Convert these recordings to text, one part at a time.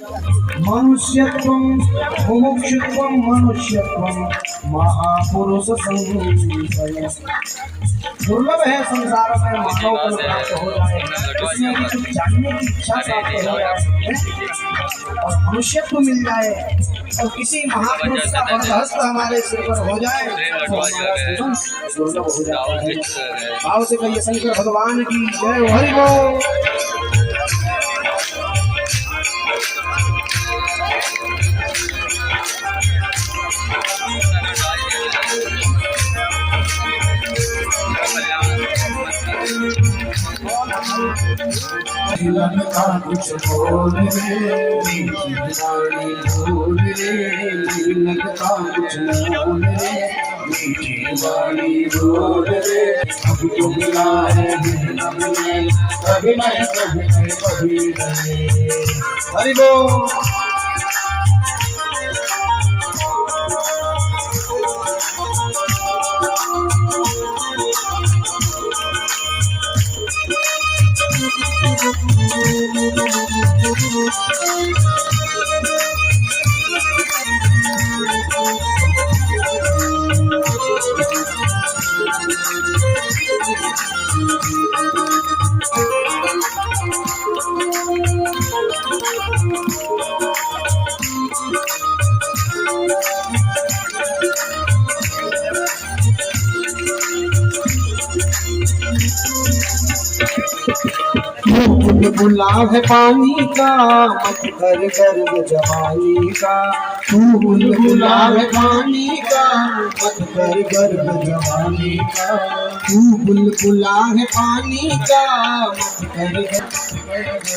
मनुष्यत्वं मुमुक्षुत्वं मनुष्यत्वं महापुरुष संगय। दुर्लभ है संसार में मानव को प्राप्त हो जाए, इसमें भी कुछ जानने की इच्छा प्राप्त हो जाए और मनुष्यत्व मिल जाए और किसी महापुरुष का वरदहस्त हमारे सिर पर हो जाए तो हमारा जीवन दुर्लभ हो जाता है। भाव से कहिए शंकर भगवान की जय। हरि बोल। लगता कुछ बोल रे मीठी वाणी बोल रे, नहीं लगता कुछ बोल रे मीठी वाणी बोल रे। अभी तो मिला है कभी नहीं कभी नहीं कभी नहीं। हरि बोल। बुला है पानी का मत कर गर्व जवानी का, तू बुलबुला है पानी का मत कर गर्व जवानी का, तू बुलबुला है पानी का मत कर गर्व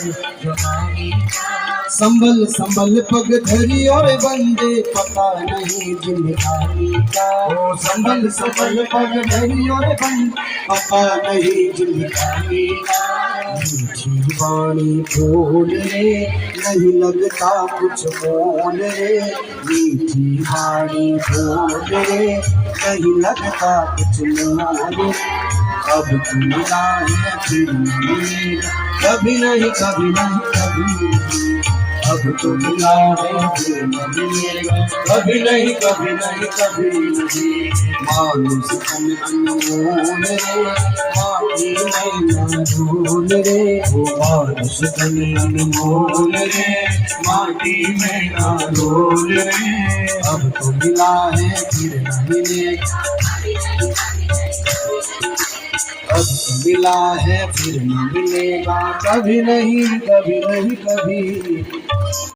जवानी का। संभल संभल पग धरी और बंदे पता नहीं जिंदगानी का, ओ संभल संभल पग धरी और बंदे पता नहीं जिंदगानी का। मीठी वाणी बोल रे नहीं लगता कुछ बोल रे, मीठी वाणी बोल रे नहीं लगता कुछ बोल। अब तू मिला है फिर मिलेगा, कभी नहीं कभी नहीं कभी नहीं। अब तो मिला है फिर मिलेगा, कभी नहीं कभी नहीं कभी नहीं। मानुष तन अनमोल रे माटी में ना धूल रे, ओ मानुष तन अनमोल रे माटी में ना धूल रे। अब तो मिला है फिर न मिलेगा, अब तो मिला है फिर न मिलेगा, कभी नहीं कभी नहीं कभी।